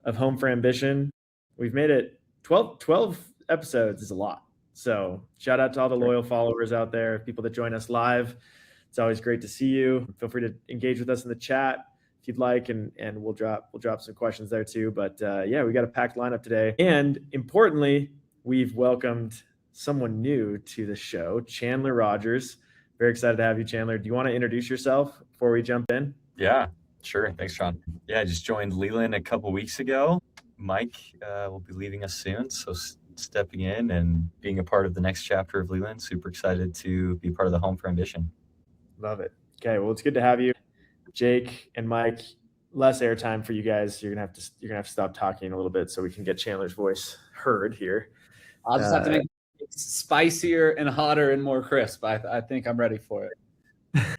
of Home for Ambition. We've made it 12 episodes is a lot. So shout out to all the loyal followers out there, people that join us live. It's always great to see you. Feel free to engage with us in the chat if you'd like, and we'll drop some questions there too. But yeah, we got a packed lineup today. And importantly, we've welcomed someone new to the show, Chandler Rogers. Very excited to have you, Chandler. Do you want to introduce yourself before we jump in? Yeah, sure. Thanks, Sean. Yeah, I just joined Leland a couple weeks ago. Mike will be leaving us soon, so stepping in and being a part of the next chapter of Leland. Super excited to be part of the Home for Ambition. Love it. Okay, well, it's good to have you, Jake and Mike. Less airtime for you guys. You're gonna have to stop talking a little bit so we can get Chandler's voice heard here. I'll just have to make it spicier and hotter and more crisp. I think I'm ready for it.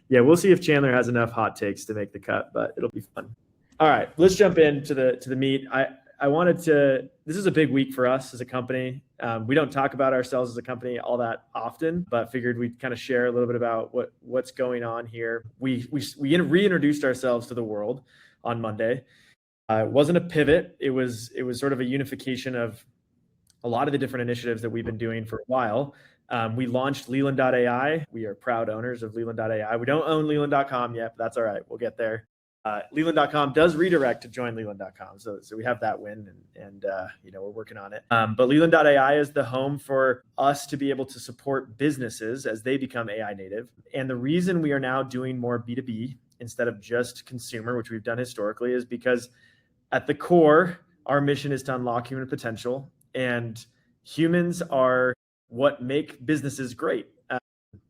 Yeah, we'll see if Chandler has enough hot takes to make the cut, but it'll be fun. All right, let's jump into the meat. I wanted to. This is a big week for us as a company. We don't talk about ourselves as a company all that often, but figured we'd kind of share a little bit about what's going on here. We reintroduced ourselves to the world on Monday. It wasn't a pivot. It was sort of a unification of a lot of the different initiatives that we've been doing for a while. We launched Leland.ai. We are proud owners of Leland.ai. We don't own Leland.com yet, but that's all right. We'll get there. Leland.com does redirect to join Leland.com. So we have that win and we're working on it. But Leland.ai is the home for us to be able to support businesses as they become AI native. And the reason we are now doing more B2B instead of just consumer, which we've done historically, is because at the core, our mission is to unlock human potential, and humans are what make businesses great.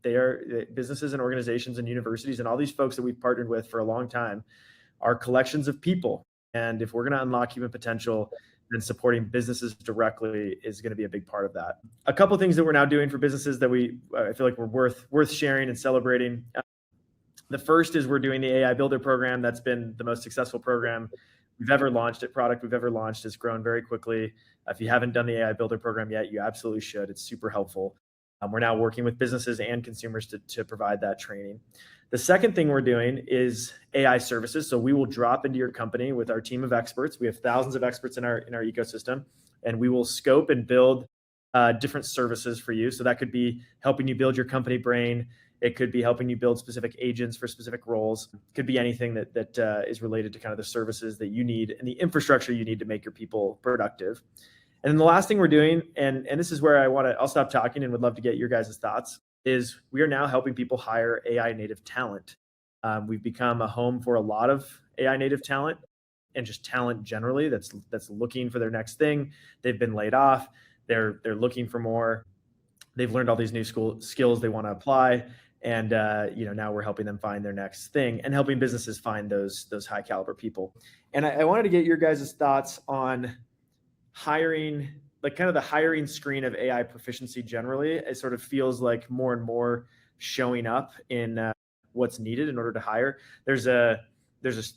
They are businesses and organizations and universities and all these folks that we've partnered with for a long time are collections of people. And if we're going to unlock human potential, then supporting businesses directly is going to be a big part of that. A couple of things that we're now doing for businesses that I feel like we're worth sharing and celebrating. The first is we're doing the AI Builder program. That's been the most successful program we've ever launched. Product we've ever launched has grown very quickly. If you haven't done the AI Builder program yet, you absolutely should. It's super helpful. We're now working with businesses and consumers to provide that training. The second thing we're doing is AI services. So we will drop into your company with our team of experts. We have thousands of experts in our ecosystem, and we will scope and build different services for you. So that could be helping you build your company brain. It could be helping you build specific agents for specific roles. It could be anything that is related to kind of the services that you need and the infrastructure you need to make your people productive. And then the last thing we're doing, and this is where I'll stop talking and would love to get your guys' thoughts, is we are now helping people hire AI native talent. We've become a home for a lot of AI native talent and just talent generally that's looking for their next thing. They've been laid off. They're looking for more. They've learned all these new skills they want to apply. And now we're helping them find their next thing and helping businesses find those high caliber people. And I wanted to get your guys' thoughts on hiring, like kind of the hiring screen of AI proficiency generally. It sort of feels like more and more showing up in what's needed in order to hire. There's the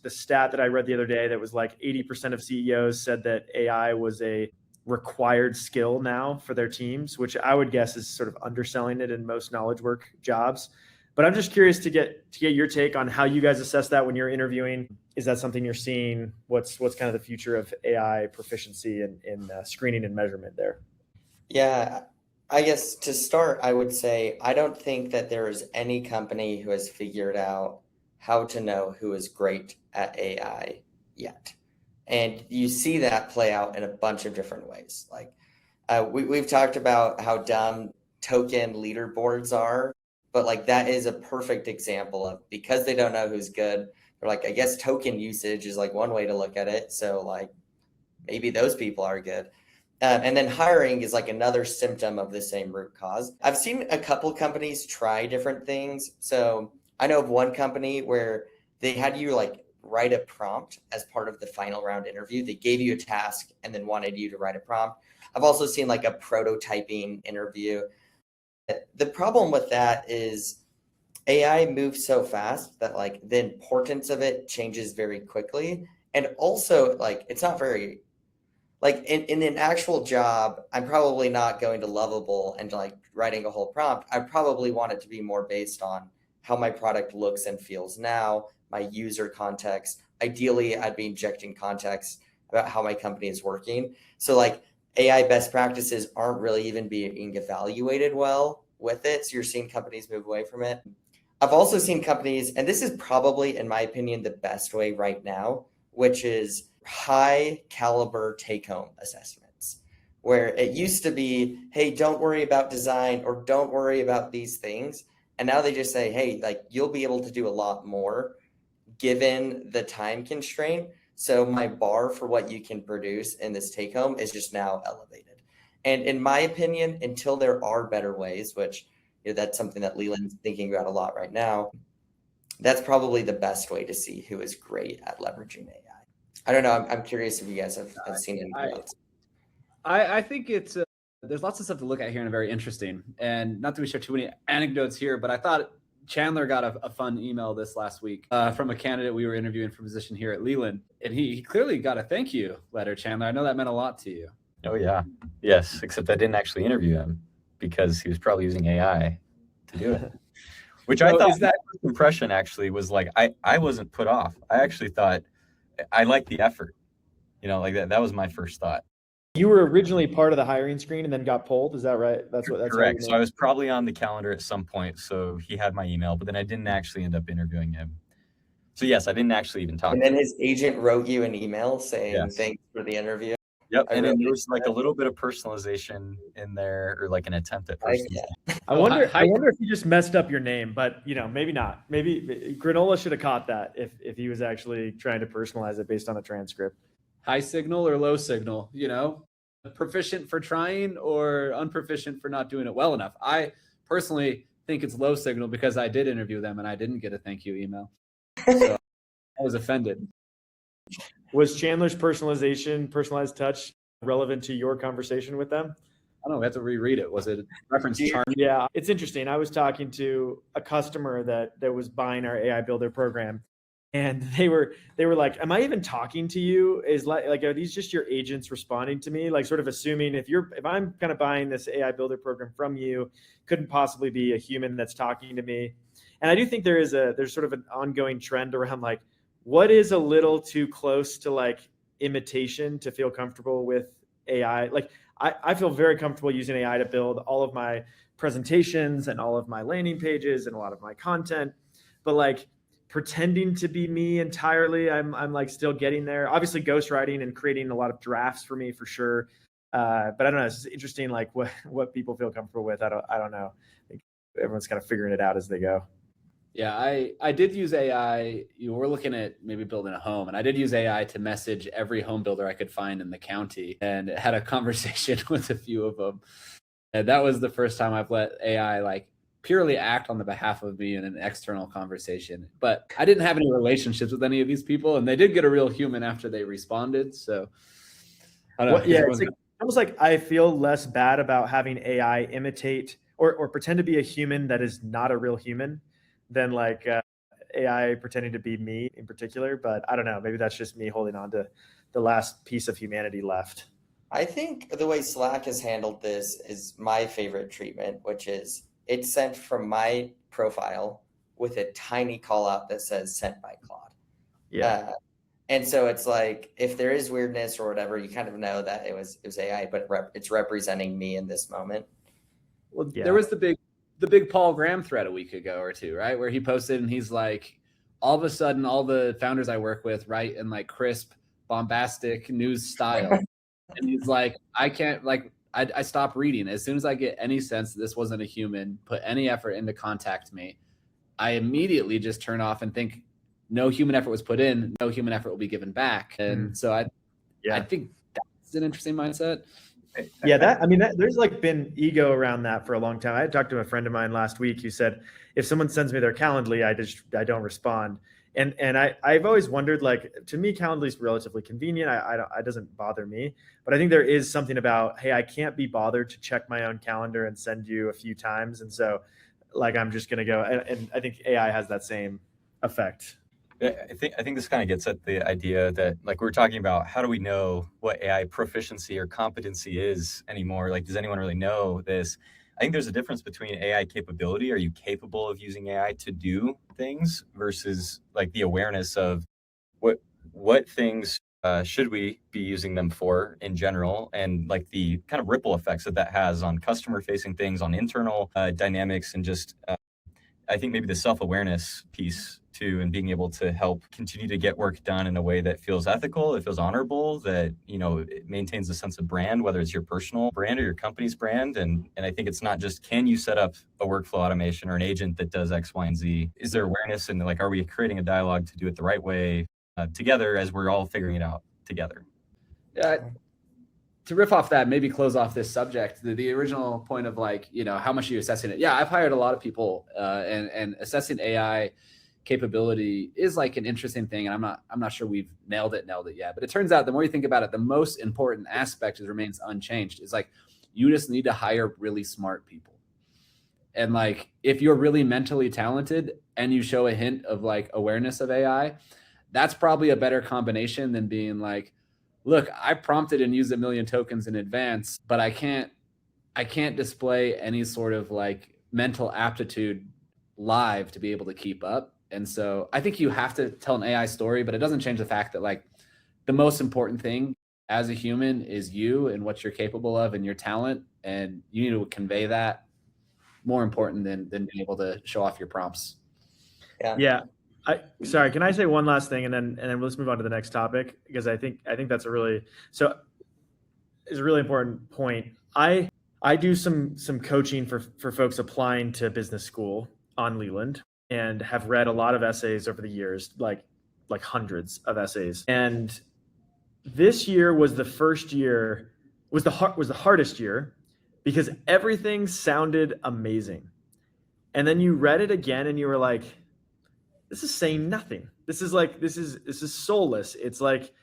stat that I read the other day that was like 80% of CEOs said that AI was a required skill now for their teams, which I would guess is sort of underselling it in most knowledge work jobs. But I'm just curious to get your take on how you guys assess that when you're interviewing. Is that something you're seeing? What's kind of the future of AI proficiency in screening and measurement there? Yeah, I guess to start, I would say I don't think that there is any company who has figured out how to know who is great at AI yet. And you see that play out in a bunch of different ways. Like we've talked about how dumb token leaderboards are, but like that is a perfect example of, because they don't know who's good, they're like, I guess token usage is like one way to look at it. So like maybe those people are good. And then hiring is like another symptom of the same root cause. I've seen a couple companies try different things. So I know of one company where they had you like write a prompt as part of the final round interview. They gave you a task and then wanted you to write a prompt. I've also seen like a prototyping interview. The problem with that is AI moves so fast that like the importance of it changes very quickly. And also like, it's not very, like in an actual job, I'm probably not going to Lovable and like writing a whole prompt. I probably want it to be more based on how my product looks and feels now, my user context. Ideally, I'd be injecting context about how my company is working. So like AI best practices aren't really even being evaluated well with it. So you're seeing companies move away from it. I've also seen companies, and this is probably, in my opinion, the best way right now, which is high caliber take-home assessments, where it used to be, hey, don't worry about design or don't worry about these things. And now they just say, hey, like you'll be able to do a lot more given the time constraint. So my bar for what you can produce in this take-home is just now elevated. And in my opinion, until there are better ways, which that's something that Leland's thinking about a lot right now, that's probably the best way to see who is great at leveraging AI. I don't know. I'm curious if you guys have seen anything else. I think it's there's lots of stuff to look at here and very interesting. And not that we share too many anecdotes here, but I thought Chandler got a fun email this last week from a candidate we were interviewing for a position here at Leland. And he clearly got a thank you letter, Chandler. I know that meant a lot to you. Oh, yeah. Yes, except I didn't actually interview him because he was probably using AI to do it. Which I thought that impression actually was like, I wasn't put off. I actually thought I liked the effort. Like that was my first thought. You were originally part of the hiring screen and then got pulled. Is that right? That's correct. So I was probably on the calendar at some point. So he had my email, but then I didn't actually end up interviewing him. So yes, I didn't actually even talk. And then his agent wrote you an email saying thanks for the interview. Yep. And then there was like a little bit of personalization in there, or like an attempt at personalization. I wonder if you just messed up your name, but maybe not. Maybe Granola should have caught that if he was actually trying to personalize it based on a transcript. High signal or low signal, proficient for trying or unproficient for not doing it well enough. I personally think it's low signal because I did interview them and I didn't get a thank you email. So I was offended. Was Chandler's personalized touch relevant to your conversation with them? I don't know. We have to reread it. Was it reference charm? Yeah, it's interesting. I was talking to a customer that was buying our AI Builder program. And they were like, am I even talking to you? Is like, are these just your agents responding to me? Like sort of assuming if I'm kind of buying this AI Builder program from you, couldn't possibly be a human that's talking to me. And I do think there's sort of an ongoing trend around like, what is a little too close to like imitation to feel comfortable with AI? Like I feel very comfortable using AI to build all of my presentations and all of my landing pages and a lot of my content, but like, pretending to be me entirely, I'm like still getting there. Obviously ghostwriting and creating a lot of drafts for me for sure. But I don't know. It's just interesting like what people feel comfortable with. I don't know. I think everyone's kind of figuring it out as they go. Yeah, I did use AI. We're looking at maybe building a home, and I did use AI to message every home builder I could find in the county and had a conversation with a few of them. And that was the first time I've let AI like purely act on the behalf of me in an external conversation. But I didn't have any relationships with any of these people, and they did get a real human after they responded. So I don't know. Yeah, it's almost like I feel less bad about having AI imitate or pretend to be a human that is not a real human than like AI pretending to be me in particular. But I don't know. Maybe that's just me holding on to the last piece of humanity left. I think the way Slack has handled this is my favorite treatment, which is it's sent from my profile with a tiny call out that says sent by Claude. Yeah. And so it's like, if there is weirdness or whatever, you kind of know that it was AI, but it's representing me in this moment. Well, yeah. There was the big Paul Graham thread a week ago or two, right? Where he posted and he's like, all of a sudden, all the founders I work with write in like crisp, bombastic news style. And he's like, I can't like, I stopped reading. As soon as I get any sense that this wasn't a human, put any effort in to contact me, I immediately just turn off and think no human effort was put in, no human effort will be given back. And so I think that's an interesting mindset. Yeah, there's like been ego around that for a long time. I talked to a friend of mine last week who said, if someone sends me their Calendly, I don't respond. And I've always wondered, like, to me, Calendly is relatively convenient. It doesn't bother me, but I think there is something about, hey, I can't be bothered to check my own calendar and send you a few times. And so like, I'm just going to go. And I think AI has that same effect. I think this kind of gets at the idea that like we're talking about, how do we know what AI proficiency or competency is anymore? Like, does anyone really know this? I think there's a difference between AI capability. Are you capable of using AI to do things versus like the awareness of what things should we be using them for in general, and like the kind of ripple effects that has on customer facing things, on internal dynamics, and just I think maybe the self-awareness piece too, and being able to help continue to get work done in a way that feels ethical, that feels honorable, that, it maintains a sense of brand, whether it's your personal brand or your company's brand. And I think it's not just, can you set up a workflow automation or an agent that does X, Y, and Z? Is there awareness, and like, are we creating a dialogue to do it the right way together as we're all figuring it out together? Yeah. To riff off that, maybe close off this subject, the original point of like, how much are you assessing it? Yeah, I've hired a lot of people, and assessing AI capability is like an interesting thing. And I'm not sure we've nailed it yet. But it turns out the more you think about it, the most important aspect remains unchanged. Is like, you just need to hire really smart people. And like, if you're really mentally talented and you show a hint of like awareness of AI, that's probably a better combination than being like, look, I prompted and used 1 million tokens in advance, but I can't display any sort of like mental aptitude live to be able to keep up. And so I think you have to tell an AI story, but it doesn't change the fact that like the most important thing as a human is you and what you're capable of and your talent. And you need to convey that, more important than being able to show off your prompts. Yeah. Sorry, can I say one last thing, and then let's move on to the next topic, because I think that's a really important point. I do some coaching for folks applying to business school on Leland, and have read a lot of essays over the years, like hundreds of essays. And this year was the hardest year, because everything sounded amazing. And then you read it again and you were like, this is saying nothing. This is soulless. It's like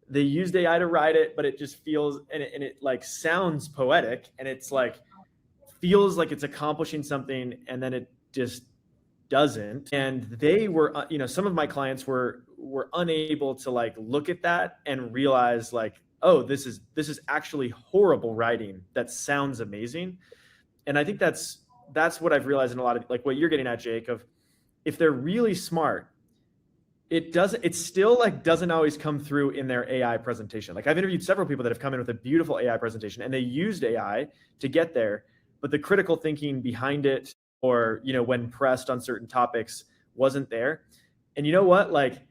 they used AI to write it, but it just feels, and it like sounds poetic, and it's like, feels like it's accomplishing something, and then it just doesn't. And they were, some of my clients were unable to like look at that and realize like, oh, this is actually horrible writing that sounds amazing. And I think that's what I've realized in a lot of, like what you're getting at, Jake, of, if they're really smart, it still like doesn't always come through in their AI presentation. Like I've interviewed several people that have come in with a beautiful AI presentation, and they used AI to get there, but the critical thinking behind it, or, when pressed on certain topics, wasn't there. And you know what? Like,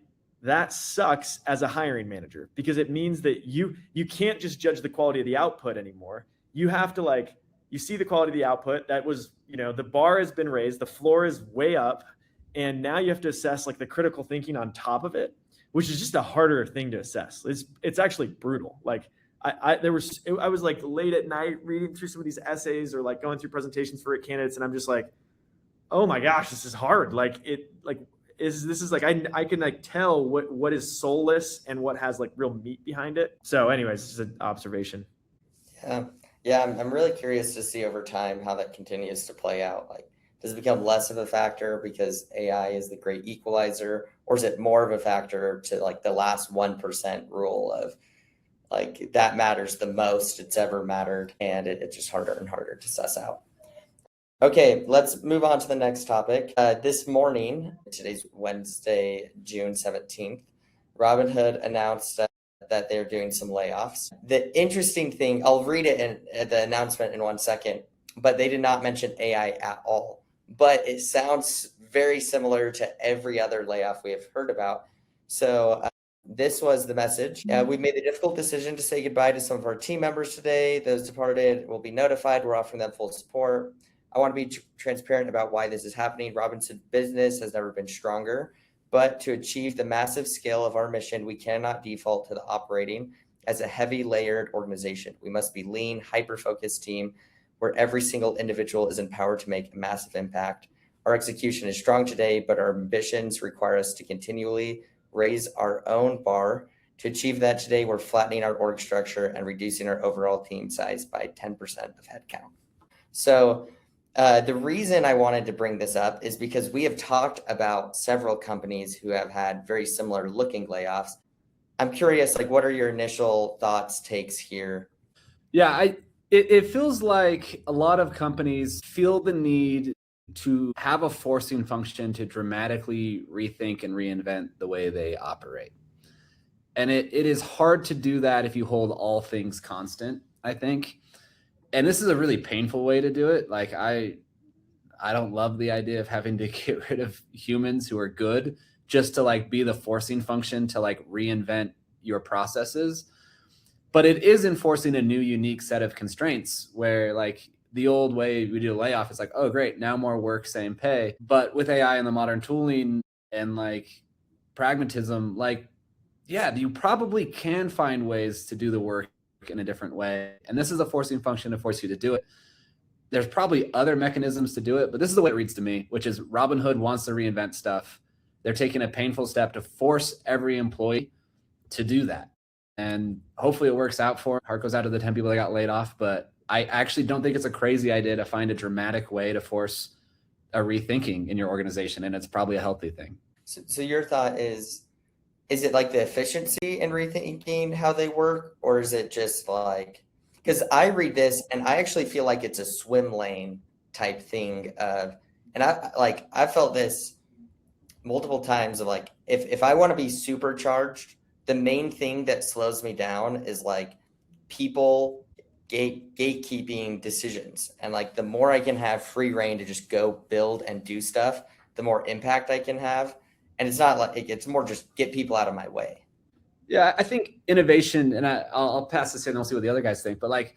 that sucks as a hiring manager, because it means that you can't just judge the quality of the output anymore. You have to like, you see the quality of the output that was, the bar has been raised, the floor is way up. And now you have to assess like the critical thinking on top of it, which is just a harder thing to assess. It's actually brutal. Like I was like late at night reading through some of these essays, or like going through presentations for candidates, and I'm just like, oh my gosh, this is hard. Like this is like, I can like tell what is soulless and what has like real meat behind it. So anyways, this is an observation. Yeah. I'm really curious to see over time how that continues to play out. Like, does it become less of a factor because AI is the great equalizer, or is it more of a factor to like the last 1% rule of like, that matters the most it's ever mattered, and it's just harder and harder to suss out. Okay, let's move on to the next topic. This morning, today's Wednesday, June 17th, Robinhood announced that they're doing some layoffs. The interesting thing, I'll read it in the announcement in 1 second, but they did not mention AI at all. But it sounds very similar to every other layoff we have heard about. So this was the message. We made the difficult decision to say goodbye to some of our team members today. Those departed will be notified. We're offering them full support. I want to be transparent about why this is happening. Robinson's business has never been stronger, but to achieve the massive scale of our mission, we cannot default to the operating as a heavy layered organization. We must be lean, hyper-focused team where every single individual is empowered to make a massive impact. Our execution is strong today, but our ambitions require us to continually raise our own bar. To achieve that today, we're flattening our org structure and reducing our overall team size by 10% of headcount. So the reason I wanted to bring this up is because we have talked about several companies who have had very similar looking layoffs. I'm curious, like, what are your initial thoughts, takes here? Yeah, it feels like a lot of companies feel the need to have a forcing function to dramatically rethink and reinvent the way they operate. And it is hard to do that if you hold all things constant, I think. And this is a really painful way to do it. Like I don't love the idea of having to get rid of humans who are good just to like be the forcing function to like reinvent your processes. But it is enforcing a new unique set of constraints where like the old way we do a layoff is like, oh great, now more work, same pay. But with AI and the modern tooling and like pragmatism, like, yeah, you probably can find ways to do the work in a different way. And this is a forcing function to force you to do it. There's probably other mechanisms to do it, but this is the way it reads to me, which is Robinhood wants to reinvent stuff. They're taking a painful step to force every employee to do that. And hopefully it works out for them. Heart goes out to the 10 people that got laid off, but I actually don't think it's a crazy idea to find a dramatic way to force a rethinking in your organization. And it's probably a healthy thing. So your thought is it like the efficiency in rethinking how they work, or is it just like, because I read this and I actually feel like it's a swim lane type thing of, and I felt this multiple times of like, if I want to be supercharged, the main thing that slows me down is like people gatekeeping decisions. And like the more I can have free reign to just go build and do stuff, the more impact I can have. And it's not like, it's more just get people out of my way. Yeah, I think innovation, and I'll pass this in and I'll see what the other guys think, but like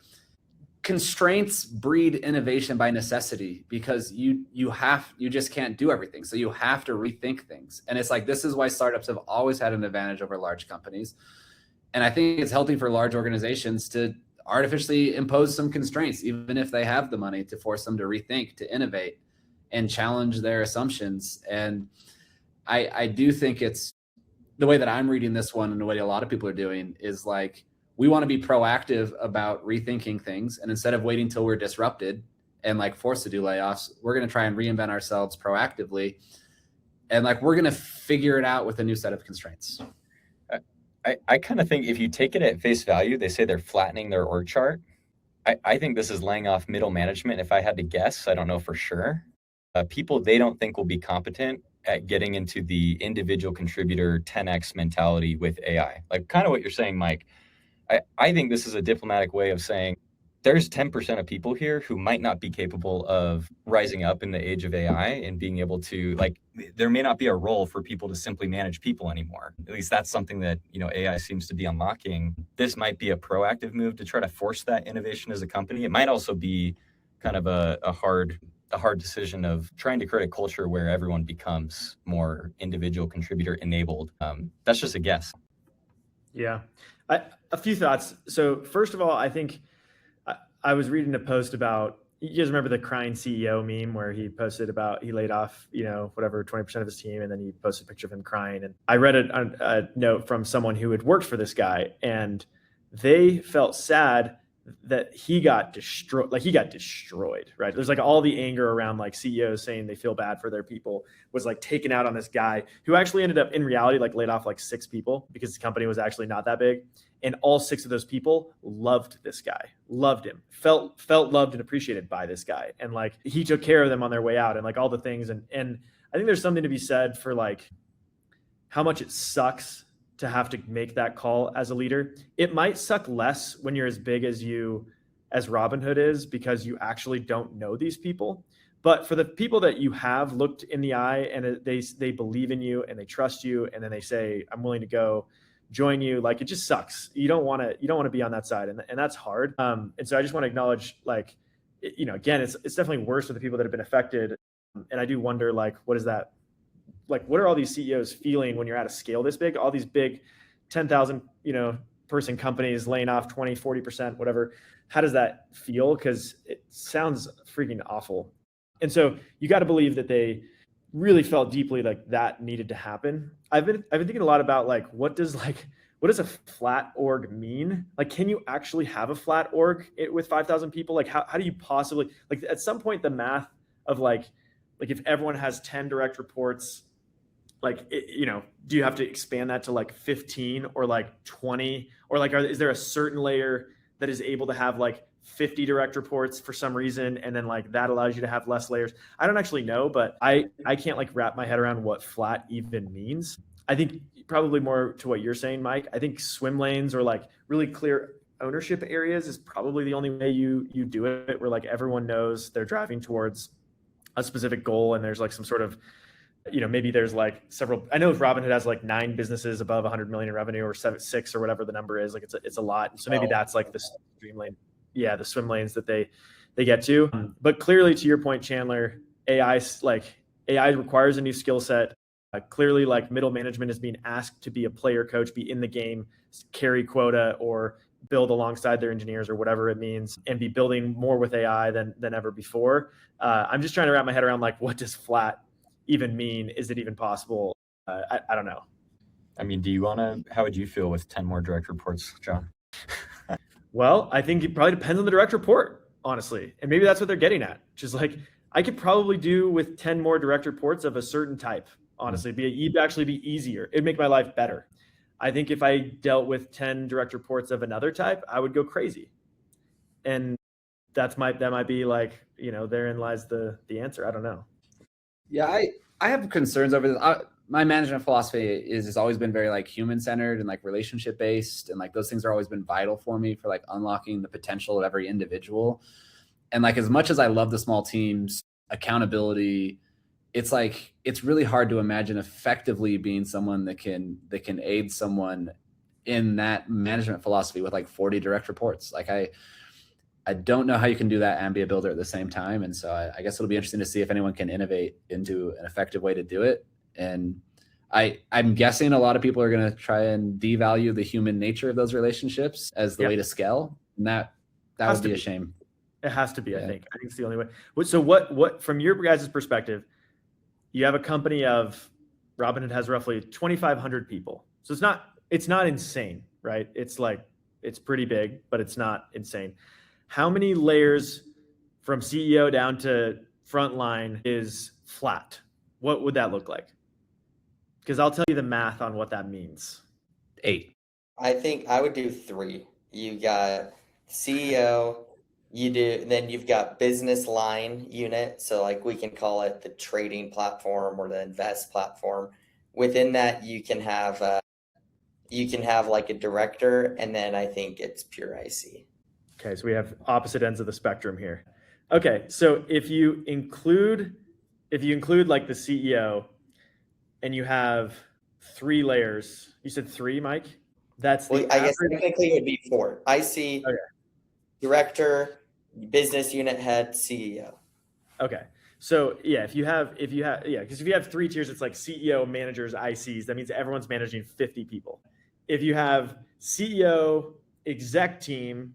constraints breed innovation by necessity because you just can't do everything. So you have to rethink things. And it's like, this is why startups have always had an advantage over large companies. And I think it's healthy for large organizations to artificially impose some constraints, even if they have the money, to force them to rethink, to innovate and challenge their assumptions. And I do think it's the way that I'm reading this one and the way a lot of people are doing is like, we want to be proactive about rethinking things. And instead of waiting till we're disrupted and like forced to do layoffs, we're going to try and reinvent ourselves proactively. And like, we're going to figure it out with a new set of constraints. I kind of think if you take it at face value, they say they're flattening their org chart. I think this is laying off middle management. If I had to guess, I don't know for sure. People they don't think will be competent at getting into the individual contributor 10x mentality with AI. Like kind of what you're saying, Mike. I think this is a diplomatic way of saying there's 10% of people here who might not be capable of rising up in the age of AI and being able to, like, there may not be a role for people to simply manage people anymore. At least that's something that, AI seems to be unlocking. This might be a proactive move to try to force that innovation as a company. It might also be kind of a hard decision of trying to create a culture where everyone becomes more individual contributor enabled. That's just a guess. Yeah. A few thoughts. So first of all, I think I was reading a post about, you guys remember the crying CEO meme where he posted about, he laid off, whatever, 20% of his team. And then he posted a picture of him crying. And I read a note from someone who had worked for this guy and they felt sad that he got destroyed. Like he got destroyed, right? There's like all the anger around like CEOs saying they feel bad for their people was like taken out on this guy who actually ended up in reality, like laid off like 6 people because the company was actually not that big. And all 6 of those people loved this guy, loved him, felt loved and appreciated by this guy. And like, he took care of them on their way out and like all the things. And I think there's something to be said for like how much it sucks to have to make that call as a leader. It might suck less when you're as big as Robinhood is because you actually don't know these people. But for the people that you have looked in the eye and they believe in you and they trust you and then they say, I'm willing to go join you, like it just sucks. You don't want to be on that side. And that's hard. And so I just want to acknowledge like, again, it's definitely worse for the people that have been affected. And I do wonder like, what is that? Like, what are all these CEOs feeling when you're at a scale this big, all these big 10,000, person companies laying off 20, 40%, whatever. How does that feel? Because it sounds freaking awful. And so you got to believe that they really felt deeply like that needed to happen. I've been thinking a lot about like, what does a flat org mean? Like, can you actually have a flat org with 5,000 people? Like, how do you possibly, like at some point the math of like if everyone has 10 direct reports, like, do you have to expand that to like 15 or like 20 or like, is there a certain layer that is able to have like 50 direct reports for some reason? And then like that allows you to have less layers. I don't actually know, but I can't like wrap my head around what flat even means. I think probably more to what you're saying, Mike. I think swim lanes or like really clear ownership areas is probably the only way you do it, where like everyone knows they're driving towards a specific goal, and there's like some sort of, maybe there's like several. I know Robinhood has like 9 businesses above 100 million in revenue, or 6 or whatever the number is. Like it's a lot. So maybe that's like the stream lane, the swim lanes that they get to. But clearly, to your point, Chandler, AI requires a new skill set. Clearly, like middle management is being asked to be a player coach, be in the game, carry quota, or build alongside their engineers, or whatever it means, and be building more with AI than ever before. I'm just trying to wrap my head around like, what does flat even mean? Is it even possible? I don't know. I mean, how would you feel with 10 more direct reports, John? Well, I think it probably depends on the direct report, honestly. And maybe that's what they're getting at. Just like, I could probably do with 10 more direct reports of a certain type, honestly. It'd actually be easier. It'd make my life better. I think if I dealt with 10 direct reports of another type, I would go crazy. And that might be like, therein lies the answer. I don't know. Yeah, I have concerns over this. My management philosophy has always been very like human centered and like relationship based, and like those things are always been vital for me for like unlocking the potential of every individual. And like as much as I love the small teams, accountability, it's like it's really hard to imagine effectively being someone that can aid someone in that management philosophy with like 40 direct reports. Like I don't know how you can do that and be a builder at the same time. And so I guess it'll be interesting to see if anyone can innovate into an effective way to do it. And I'm guessing a lot of people are going to try and devalue the human nature of those relationships as the way to scale. And that would be a shame. It has to be, I think it's the only way. So what from your guys' perspective, you have a company of Robinhood has roughly 2,500 people. So it's not insane, right? It's like, it's pretty big, but it's not insane. How many layers from CEO down to frontline is flat? What would that look like? Because I'll tell you the math on what that means. 8. I think I would do 3. You got CEO, then you've got business line unit. So like we can call it the trading platform or the invest platform. Within that, you can have like a director, and then I think it's pure IC. Okay, so we have opposite ends of the spectrum here. Okay, so if you include like the CEO, and you have 3 layers, you said 3, Mike? That's the I guess technically it would be 4. IC, director, business unit head, CEO. Okay. So because if you have 3 tiers, it's like CEO, managers, ICs. That means everyone's managing 50 people. If you have CEO, exec team,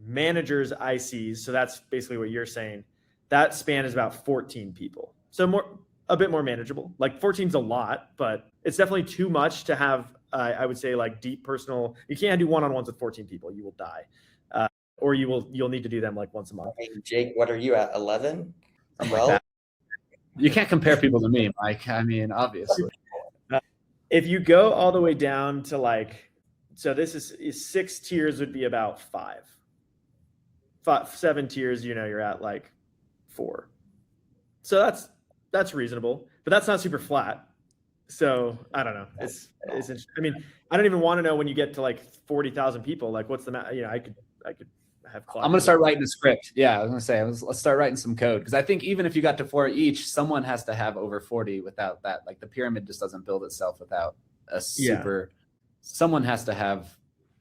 managers, ICs, so that's basically what you're saying, that span is about 14 people. So a bit more manageable. Like 14's a lot, but it's definitely too much to have, I would say, like deep personal. You can't do one-on-ones with 14 people. You will die. Or you'll need to do them like once a month. Hey, Jake, what are you at, 11? Well, you can't compare people to me, Mike. I mean, obviously. If you go all the way down to like, so this is 6 tiers would be about 5. 7 tiers, you're at like 4. So that's reasonable, but that's not super flat. So I don't know. It's interesting. I mean, I don't even want to know when you get to like 40,000 people, like what's the I could have. I'm gonna start writing a script. Yeah, I was gonna say let's start writing some code, because I think even if you got to 4 each, someone has to have over 40. Without that, like the pyramid just doesn't build itself without a super. Someone has to have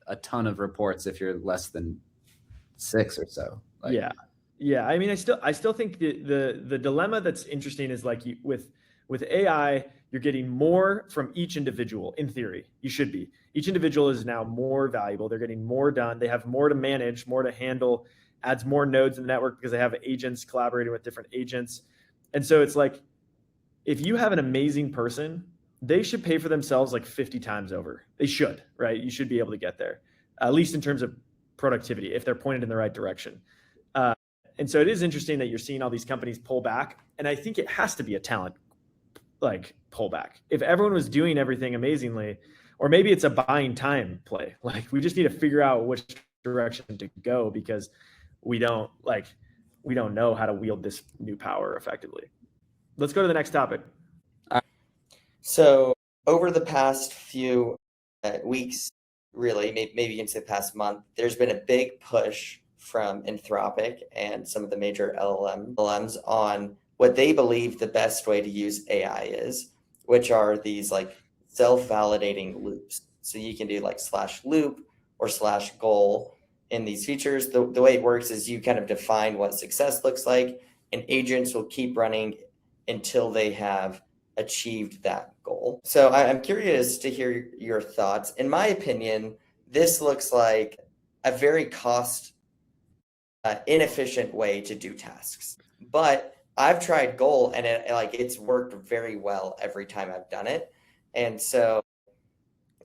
a ton of reports if you're less than 6 or so. Like, yeah. I mean, I still think the dilemma that's interesting is like with AI, you're getting more from each individual. In theory, you should be. Each individual is now more valuable. They're getting more done. They have more to manage, more to handle, adds more nodes in the network because they have agents collaborating with different agents. And so it's like, if you have an amazing person, they should pay for themselves like 50 times over. They should, right? You should be able to get there, at least in terms of productivity, if they're pointed in the right direction. And so it is interesting that you're seeing all these companies pull back. And I think it has to be a talent like pullback. If everyone was doing everything amazingly, or maybe it's a buying time play. Like we just need to figure out which direction to go, because we don't know how to wield this new power effectively. Let's go to the next topic. So over the past few weeks, really, maybe you can say the past month, there's been a big push from Anthropic and some of the major LLMs on what they believe the best way to use AI is, which are these like self-validating loops. So you can do like /loop or /goal in these features. The way it works is you kind of define what success looks like, and agents will keep running until they have achieved that goal. So I'm curious to hear your thoughts. In my opinion, this looks like a very cost inefficient way to do tasks. But I've tried goal and it's worked very well every time I've done it. And so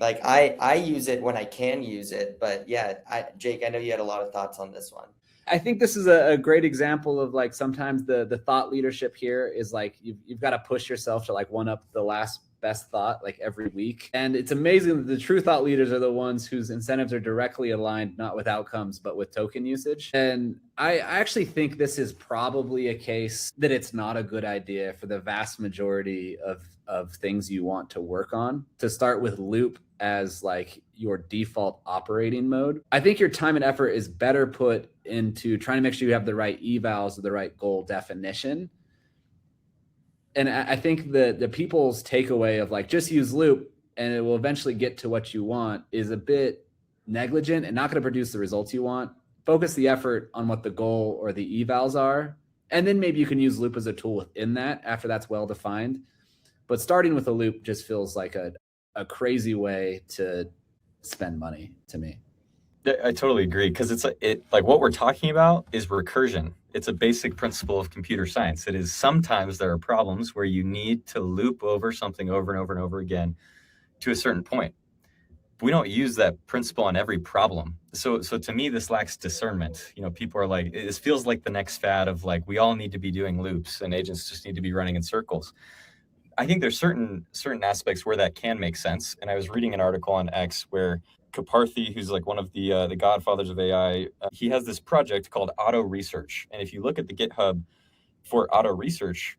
like I use it when I can use it. But yeah, Jake, I know you had a lot of thoughts on this one. I think this is a great example of like sometimes the thought leadership here is like you've got to push yourself to like one up the last best thought like every week. And it's amazing that the true thought leaders are the ones whose incentives are directly aligned, not with outcomes, but with token usage. And I actually think this is probably a case that it's not a good idea for the vast majority of things you want to work on to start with loop as like your default operating mode. I think your time and effort is better put into trying to make sure you have the right evals or the right goal definition. And I think the people's takeaway of like, just use loop and it will eventually get to what you want is a bit negligent and not going to produce the results you want. Focus the effort on what the goal or the evals are. And then maybe you can use loop as a tool within that after that's well defined. But starting with a loop just feels like a crazy way to spend money to me. I totally agree, because it's like what we're talking about is recursion. It's a basic principle of computer science. It is sometimes there are problems where you need to loop over something over and over and over again to a certain point. We don't use that principle on every problem. So to me, this lacks discernment. You know, people are like, this feels like the next fad of like, we all need to be doing loops and agents just need to be running in circles. I think there's certain aspects where that can make sense. And I was reading an article on X where Kaparthi, who's like one of the godfathers of AI, he has this project called Auto Research. And if you look at the GitHub for Auto Research,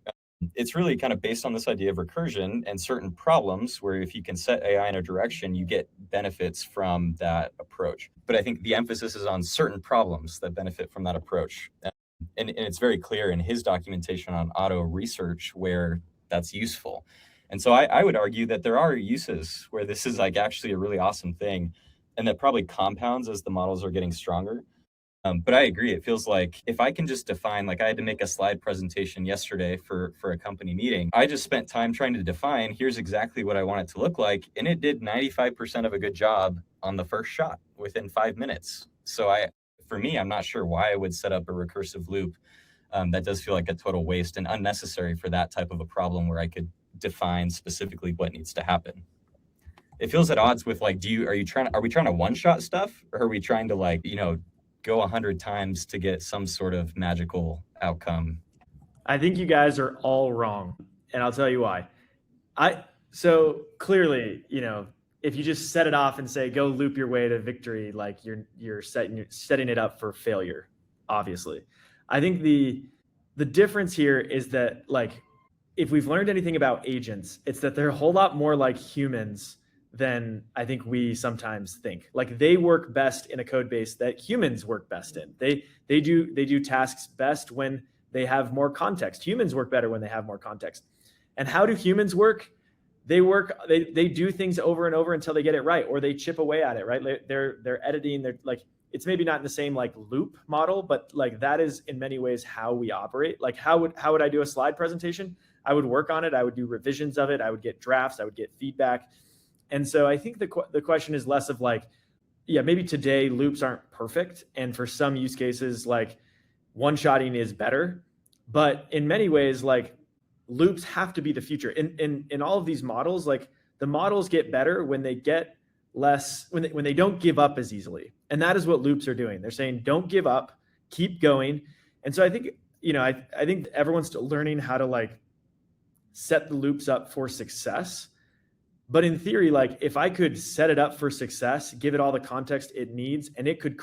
it's really kind of based on this idea of recursion and certain problems where if you can set AI in a direction, you get benefits from that approach. But I think the emphasis is on certain problems that benefit from that approach. And it's very clear in his documentation on Auto Research where that's useful. And so I would argue that there are uses where this is like actually a really awesome thing, and that probably compounds as the models are getting stronger. But I agree. It feels like if I can just define, like I had to make a slide presentation yesterday for a company meeting. I just spent time trying to define, here's exactly what I want it to look like. And it did 95% of a good job on the first shot within 5 minutes. So for me, I'm not sure why I would set up a recursive loop. That does feel like a total waste and unnecessary for that type of a problem where I could define specifically what needs to happen. It feels at odds with like, are we trying to one-shot stuff, or are we trying to like, go 100 times to get some sort of magical outcome? I think you guys are all wrong, and I'll tell you why. So clearly, if you just set it off and say go loop your way to victory, like you're setting it up for failure. Obviously, I think the difference here is that like if we've learned anything about agents, it's that they're a whole lot more like humans than I think we sometimes think. Like they work best in a code base that humans work best in. They do tasks best when they have more context. Humans work better when they have more context. And how do humans work? They do things over and over until they get it right, or they chip away at it, right? They're editing, they're like, it's maybe not in the same like loop model, but like that is in many ways how we operate. Like how would I do a slide presentation? I would work on it. I would do revisions of it. I would get drafts. I would get feedback. And so I think the question is less of like, yeah, maybe today loops aren't perfect. And for some use cases, like one-shotting is better. But in many ways, like loops have to be the future. In all of these models, like the models get better when they get less, when they don't give up as easily. And that is what loops are doing. They're saying, don't give up, keep going. And so I think, I think everyone's still learning how to like set the loops up for success. But in theory, like if I could set it up for success, give it all the context it needs, and it could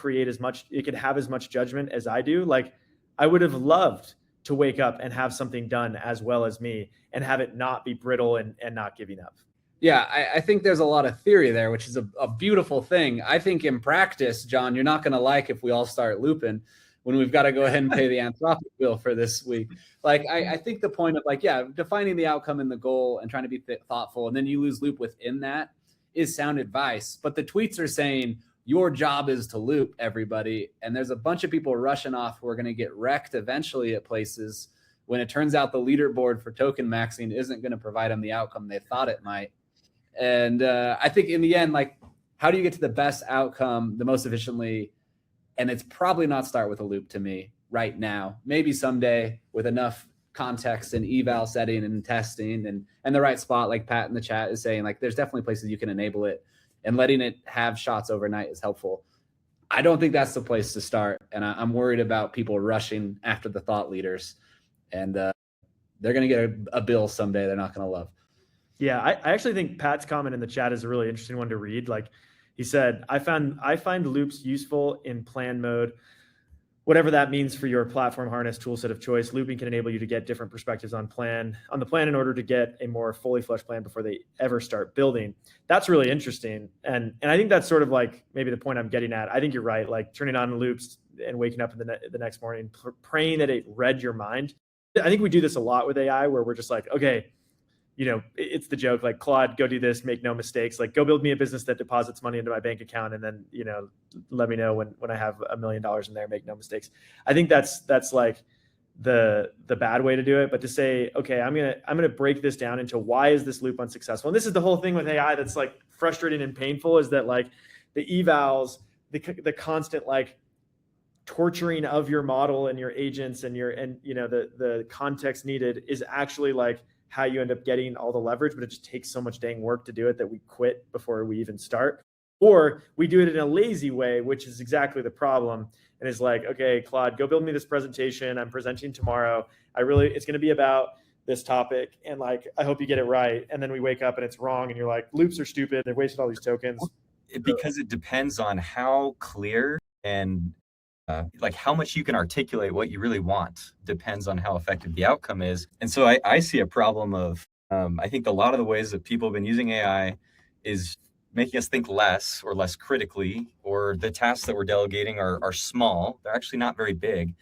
have as much judgment as I do, like I would have loved to wake up and have something done as well as me and have it not be brittle and not giving up. Yeah, I think there's a lot of theory there, which is a beautiful thing. I think in practice, John, you're not going to like if we all start looping when we've got to go ahead and pay the Anthropic bill for this week. Like, I think the point of like, yeah, defining the outcome and the goal and trying to be thoughtful, and then you lose loop within that is sound advice. But the tweets are saying your job is to loop, everybody. And there's a bunch of people rushing off who are going to get wrecked eventually at places when it turns out the leaderboard for token maxing isn't going to provide them the outcome they thought it might. And I think in the end, like, how do you get to the best outcome the most efficiently? And it's probably not start with a loop to me right now. Maybe someday with enough context and eval setting and testing and the right spot, like Pat in the chat is saying, like, there's definitely places you can enable it, and letting it have shots overnight is helpful. I don't think that's the place to start. And I'm worried about people rushing after the thought leaders, and they're going to get a bill someday they're not going to love. Yeah, I actually think Pat's comment in the chat is a really interesting one to read. Like he said, I find loops useful in plan mode, whatever that means for your platform harness toolset of choice. Looping can enable you to get different perspectives on the plan in order to get a more fully fleshed plan before they ever start building. That's really interesting. And I think that's sort of like maybe the point I'm getting at. I think you're right. Like turning on loops and waking up in the next morning, praying that it read your mind. I think we do this a lot with AI where we're just like, okay, you know, it's the joke, like, Claude, go do this, make no mistakes, like, go build me a business that deposits money into my bank account, and then, you know, let me know when I have $1 million in there, make no mistakes. I think that's like the bad way to do it. But to say, okay, I'm gonna break this down into why is this loop unsuccessful? And this is the whole thing with AI that's like frustrating and painful, is that like the evals, the constant like torturing of your model and your agents and you know, the context needed is actually like how you end up getting all the leverage, but it just takes so much dang work to do it that we quit before we even start. Or we do it in a lazy way, which is exactly the problem. And is like, okay, Claude, go build me this presentation. I'm presenting tomorrow. It's going to be about this topic. And like, I hope you get it right. And then we wake up and it's wrong. And you're like, loops are stupid. They've wasted all these tokens. Because it depends on how clear and like how much you can articulate what you really want depends on how effective the outcome is. And so I see a problem of, I think a lot of the ways that people have been using AI is making us think less or less critically, or the tasks that we're delegating are small. They're actually not very big.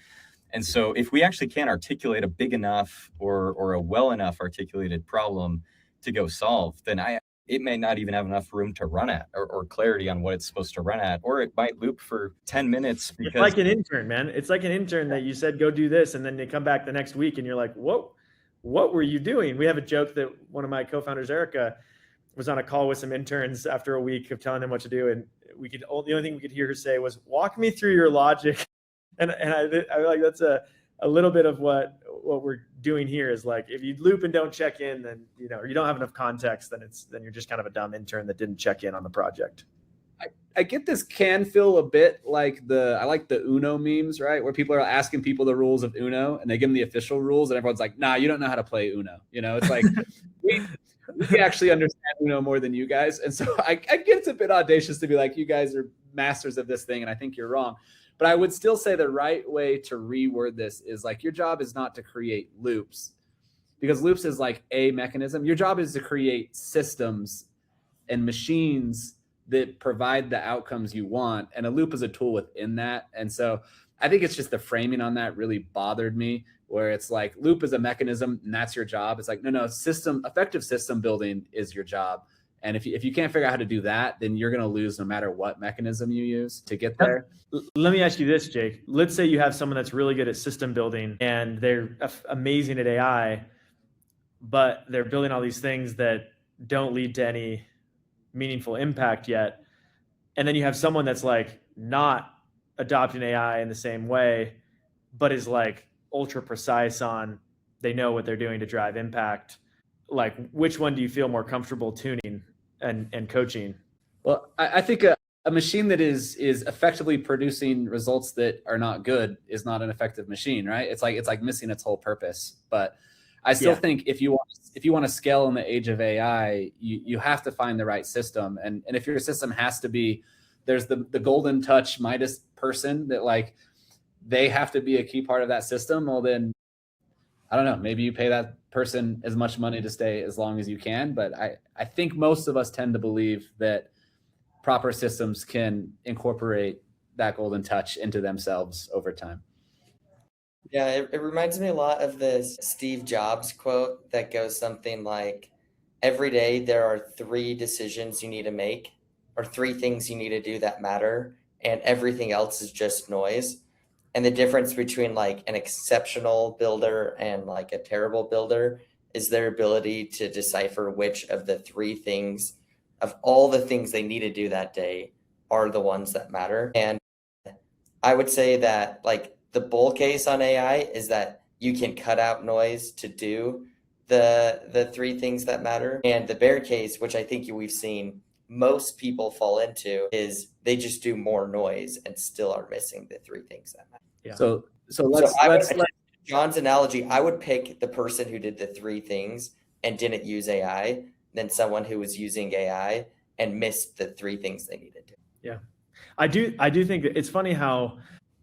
And so if we actually can't articulate a big enough or a well enough articulated problem to go solve, then it may not even have enough room to run at or clarity on what it's supposed to run at, or it might loop for 10 minutes. It's like an intern, man. It's like an intern that you said, go do this. And then they come back the next week and you're like, whoa, what were you doing? We have a joke that one of my co-founders, Erica, was on a call with some interns after a week of telling them what to do. And the only thing we could hear her say was, walk me through your logic. And I like, that's a little bit of what we're doing here is like, if you loop and don't check in, then, you know, or you don't have enough context, then you're just kind of a dumb intern that didn't check in on the project. I get this can feel a bit like I like the Uno memes, right? Where people are asking people the rules of Uno and they give them the official rules and everyone's like, nah, you don't know how to play Uno. You know, it's like, we actually understand Uno more than you guys. And so I get it's a bit audacious to be like, you guys are masters of this thing and I think you're wrong. But I would still say the right way to reword this is like, your job is not to create loops, because loops is like a mechanism. Your job is to create systems and machines that provide the outcomes you want. And a loop is a tool within that. And so I think it's just the framing on that really bothered me, where it's like loop is a mechanism and that's your job. It's like, no, effective system building is your job. And if you can't figure out how to do that, then you're going to lose no matter what mechanism you use to get there. Let me ask you this, Jake. Let's say you have someone that's really good at system building and they're amazing at AI, but they're building all these things that don't lead to any meaningful impact yet. And then you have someone that's like not adopting AI in the same way, but is like ultra precise on, they know what they're doing to drive impact. Like, which one do you feel more comfortable tuning and coaching? Well, I think a machine that is effectively producing results that are not good is not an effective machine, right? It's like missing its whole purpose. But I still think if you want to scale in the age of AI, you have to find the right system. And if your system has to be, there's the golden touch Midas person that like, they have to be a key part of that system. Well, then I don't know, maybe you pay that person as much money to stay as long as you can. But I think most of us tend to believe that proper systems can incorporate that golden touch into themselves over time. Yeah, it reminds me a lot of this Steve Jobs quote that goes something like, every day there are 3 decisions you need to make, or 3 things you need to do that matter, and everything else is just noise. And the difference between like an exceptional builder and like a terrible builder is their ability to decipher which of the 3 things, of all the things they need to do that day, are the ones that matter. And I would say that like the bull case on AI is that you can cut out noise to do the 3 things that matter. And the bear case, which I think we've seen most people fall into, is they just do more noise and still are missing the 3 things that matter. Yeah. So let's John's analogy, I would pick the person who did the 3 things and didn't use AI than someone who was using AI and missed the 3 things they needed to. Yeah. I do think it's funny how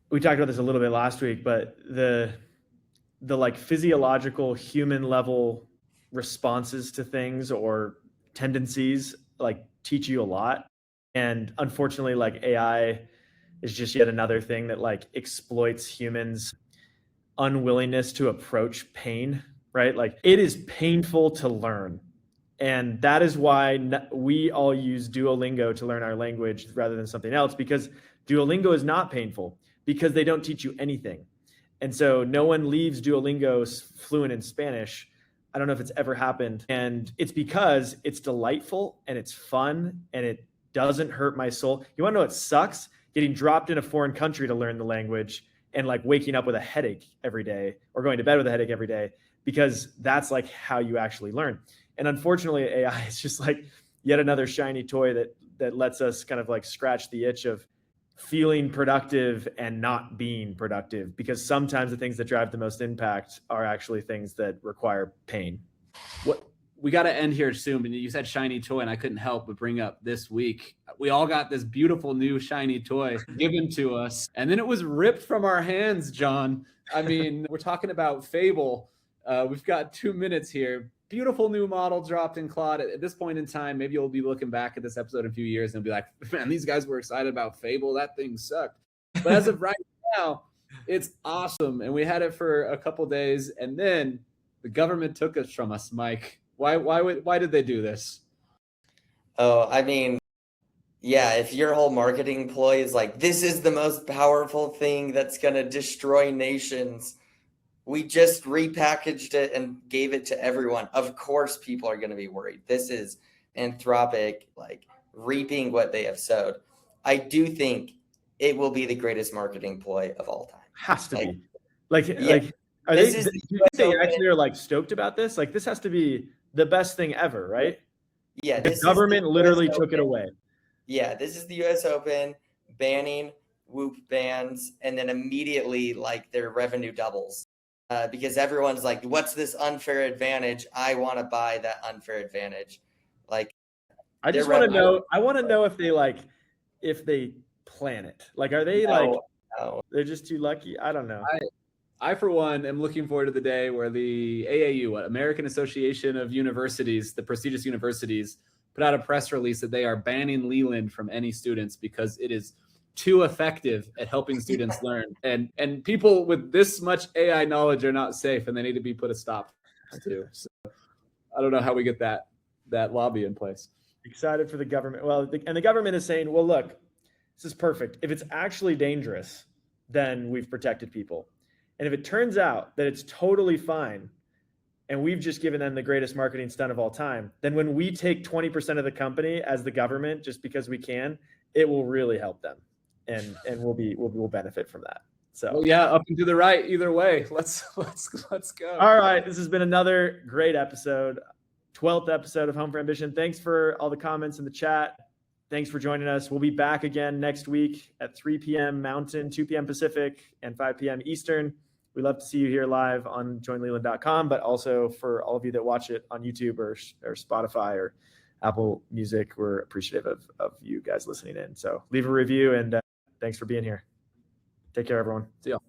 we talked about this a little bit last week, but the like physiological human level responses to things or tendencies like teach you a lot. And unfortunately, like AI is just yet another thing that like exploits humans' unwillingness to approach pain, right? Like it is painful to learn. And that is why we all use Duolingo to learn our language rather than something else, because Duolingo is not painful because they don't teach you anything. And so no one leaves Duolingo fluent in Spanish. I don't know if it's ever happened. And it's because it's delightful and it's fun and it doesn't hurt my soul. You want to know what sucks? Getting dropped in a foreign country to learn the language and like waking up with a headache every day or going to bed with a headache every day, because that's like how you actually learn. And unfortunately, AI is just like yet another shiny toy that lets us kind of like scratch the itch of feeling productive and not being productive, because sometimes the things that drive the most impact are actually things that require pain. What we got to end here soon. But you said shiny toy, and I couldn't help but bring up this week, we all got this beautiful new shiny toy given to us, and then it was ripped from our hands, John. I mean, we're talking about Fable. We've got 2 minutes here. Beautiful new model dropped in Claude. At this point in time, maybe you'll be looking back at this episode in a few years and be like, man, these guys were excited about Fable. That thing sucked. But as of right now, it's awesome. And we had it for a couple days, and then the government took it from us, Mike. Why did they do this? Oh, I mean, yeah, if your whole marketing ploy is like, this is the most powerful thing that's going to destroy nations, we just repackaged it and gave it to everyone. Of course, people are going to be worried. This is Anthropic, like reaping what they have sowed. I do think it will be the greatest marketing ploy of all time. Has to be. Like, are This they? is Do you think they actually are like stoked about this? Like, this has to be the best thing ever, right? Yeah, The government literally took it away. Yeah, this is the US Open banning Whoop bans, and then immediately like their revenue doubles. Because everyone's like, what's this unfair advantage? I want to buy that unfair advantage. Like, I just want to know. I want to know if they plan it. Like, are they no. they're just too lucky? I don't know. I, for one, am looking forward to the day where the AAU, American Association of Universities, the prestigious universities, put out a press release that they are banning Leland from any students because it is too effective at helping students learn. And people with this much AI knowledge are not safe, and they need to be put a stop to. So I don't know how we get that lobby in place. Excited for the government. Well, and the government is saying, well, look, this is perfect. If it's actually dangerous, then we've protected people. And if it turns out that it's totally fine and we've just given them the greatest marketing stunt of all time, then when we take 20% of the company as the government, just because we can, it will really help them. And we'll benefit from that. So well, yeah, up and to the right, either way. Let's go. All right. This has been another great episode. 12th episode of Home for Ambition. Thanks for all the comments in the chat. Thanks for joining us. We'll be back again next week at 3 p.m. Mountain, 2 p.m. Pacific, and 5 p.m. Eastern. We'd love to see you here live on joinleland.com, but also for all of you that watch it on YouTube or Spotify or Apple Music, we're appreciative of you guys listening in. So leave a review, and thanks for being here. Take care, everyone. See y'all.